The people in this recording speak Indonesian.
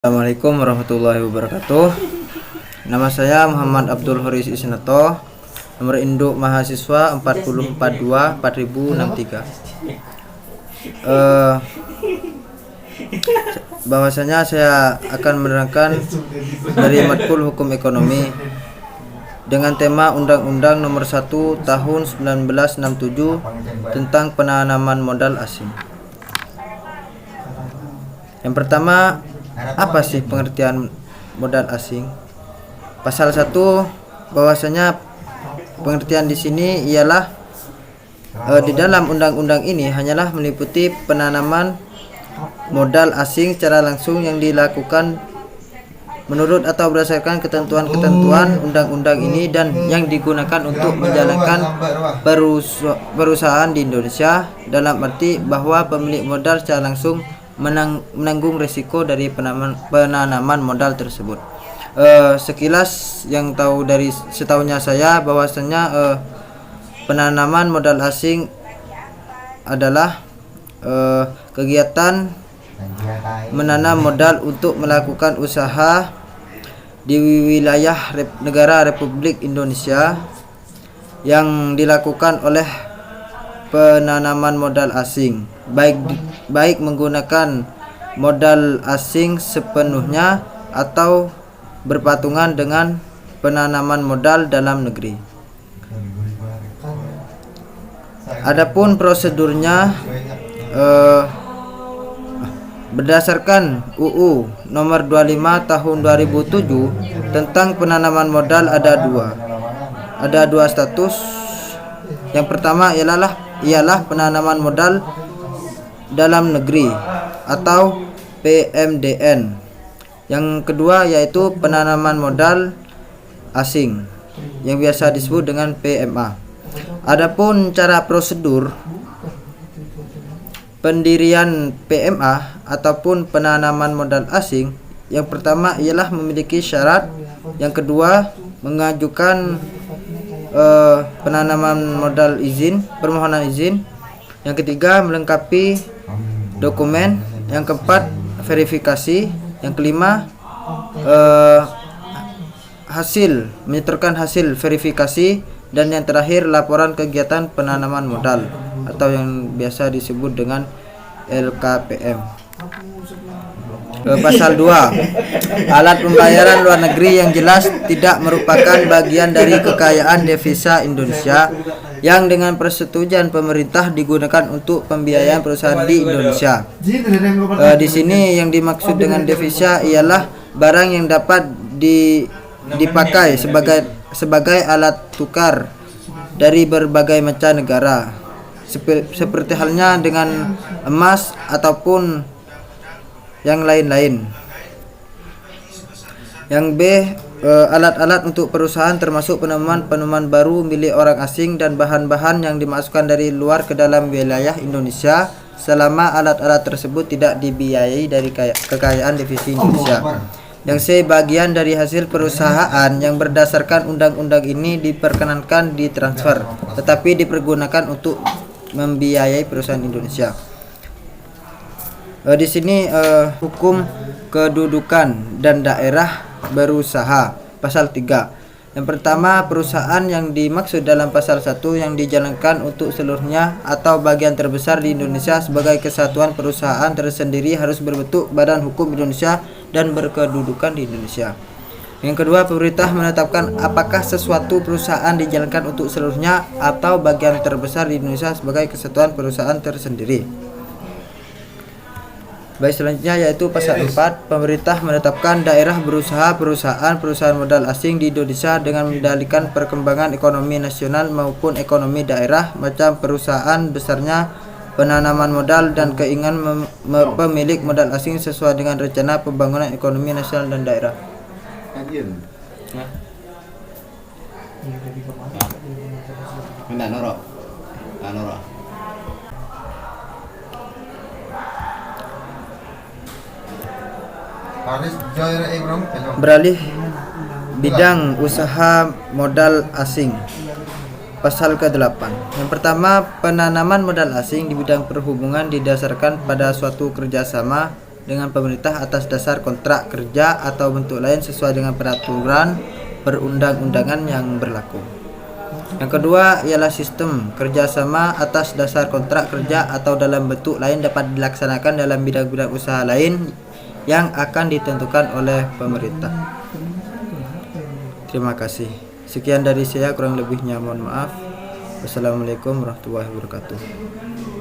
Assalamualaikum warahmatullahi wabarakatuh. Nama saya Muhammad Abdul Horis Isnato. Nomor induk mahasiswa 4042 4063. Bahwasanya saya akan menerangkan dari matkul hukum ekonomi dengan tema Undang-Undang Nomor 1 Tahun 1967 tentang penanaman modal asing. Yang pertama, apa sih pengertian modal asing? Pasal 1 bahwasanya pengertian di sini ialah di dalam undang-undang ini hanyalah meliputi penanaman modal asing secara langsung yang dilakukan menurut atau berdasarkan ketentuan-ketentuan undang-undang ini dan yang digunakan untuk menjalankan perusahaan di Indonesia, dalam arti bahwa pemilik modal secara langsung menanggung risiko dari penanaman modal tersebut. Sekilas yang tahu dari setahunya saya bahwasanya penanaman modal asing adalah kegiatan menanam modal untuk melakukan usaha di wilayah negara Republik Indonesia yang dilakukan oleh penanaman modal asing, baik menggunakan modal asing sepenuhnya atau berpatungan dengan penanaman modal dalam negeri. Adapun prosedurnya berdasarkan UU Nomor 25 Tahun 2007 tentang penanaman modal ada dua status. Yang pertama ialah penanaman modal dalam negeri atau PMDN. Yang kedua yaitu penanaman modal asing yang biasa disebut dengan PMA. Adapun cara prosedur pendirian PMA ataupun penanaman modal asing, yang pertama ialah memiliki syarat, yang kedua mengajukan penanaman modal permohonan izin, yang ketiga melengkapi dokumen, yang keempat verifikasi, yang kelima menyetorkan hasil verifikasi, dan yang terakhir laporan kegiatan penanaman modal atau yang biasa disebut dengan LKPM. Pasal 2, alat pembayaran luar negeri yang jelas tidak merupakan bagian dari kekayaan devisa Indonesia yang dengan persetujuan pemerintah digunakan untuk pembiayaan perusahaan di Indonesia. Di sini yang dimaksud dengan devisa ialah barang yang dapat dipakai sebagai alat tukar dari berbagai macam negara, seperti halnya dengan emas ataupun yang lain-lain. Yang B, alat-alat untuk perusahaan termasuk penemuan baru milik orang asing dan bahan-bahan yang dimasukkan dari luar ke dalam wilayah Indonesia selama alat-alat tersebut tidak dibiayai dari kekayaan devisa Indonesia. Yang C, bagian dari hasil perusahaan yang berdasarkan undang-undang ini diperkenankan ditransfer tetapi dipergunakan untuk membiayai perusahaan Indonesia. Di sini hukum kedudukan dan daerah berusaha. Pasal 3. Yang pertama, perusahaan yang dimaksud dalam pasal 1 yang dijalankan untuk seluruhnya atau bagian terbesar di Indonesia sebagai kesatuan perusahaan tersendiri harus berbentuk badan hukum Indonesia dan berkedudukan di Indonesia. Yang kedua, pemerintah menetapkan apakah sesuatu perusahaan dijalankan untuk seluruhnya atau bagian terbesar di Indonesia sebagai kesatuan perusahaan tersendiri. Baik, selanjutnya yaitu pasal 4, pemerintah menetapkan daerah berusaha perusahaan modal asing di Indonesia dengan mengendalikan perkembangan ekonomi nasional maupun ekonomi daerah, macam perusahaan besarnya, penanaman modal, dan keinginan pemilik modal asing sesuai dengan rencana pembangunan ekonomi nasional dan daerah. Beralih bidang usaha modal asing. Pasal ke-8. Yang pertama, penanaman modal asing di bidang perhubungan didasarkan pada suatu kerjasama dengan pemerintah atas dasar kontrak kerja atau bentuk lain sesuai dengan peraturan perundang-undangan yang berlaku. Yang kedua ialah sistem kerjasama atas dasar kontrak kerja atau dalam bentuk lain dapat dilaksanakan dalam bidang-bidang usaha lain yang akan ditentukan oleh pemerintah. Terima kasih. Sekian dari saya, kurang lebihnya mohon maaf. Wassalamualaikum warahmatullahi wabarakatuh.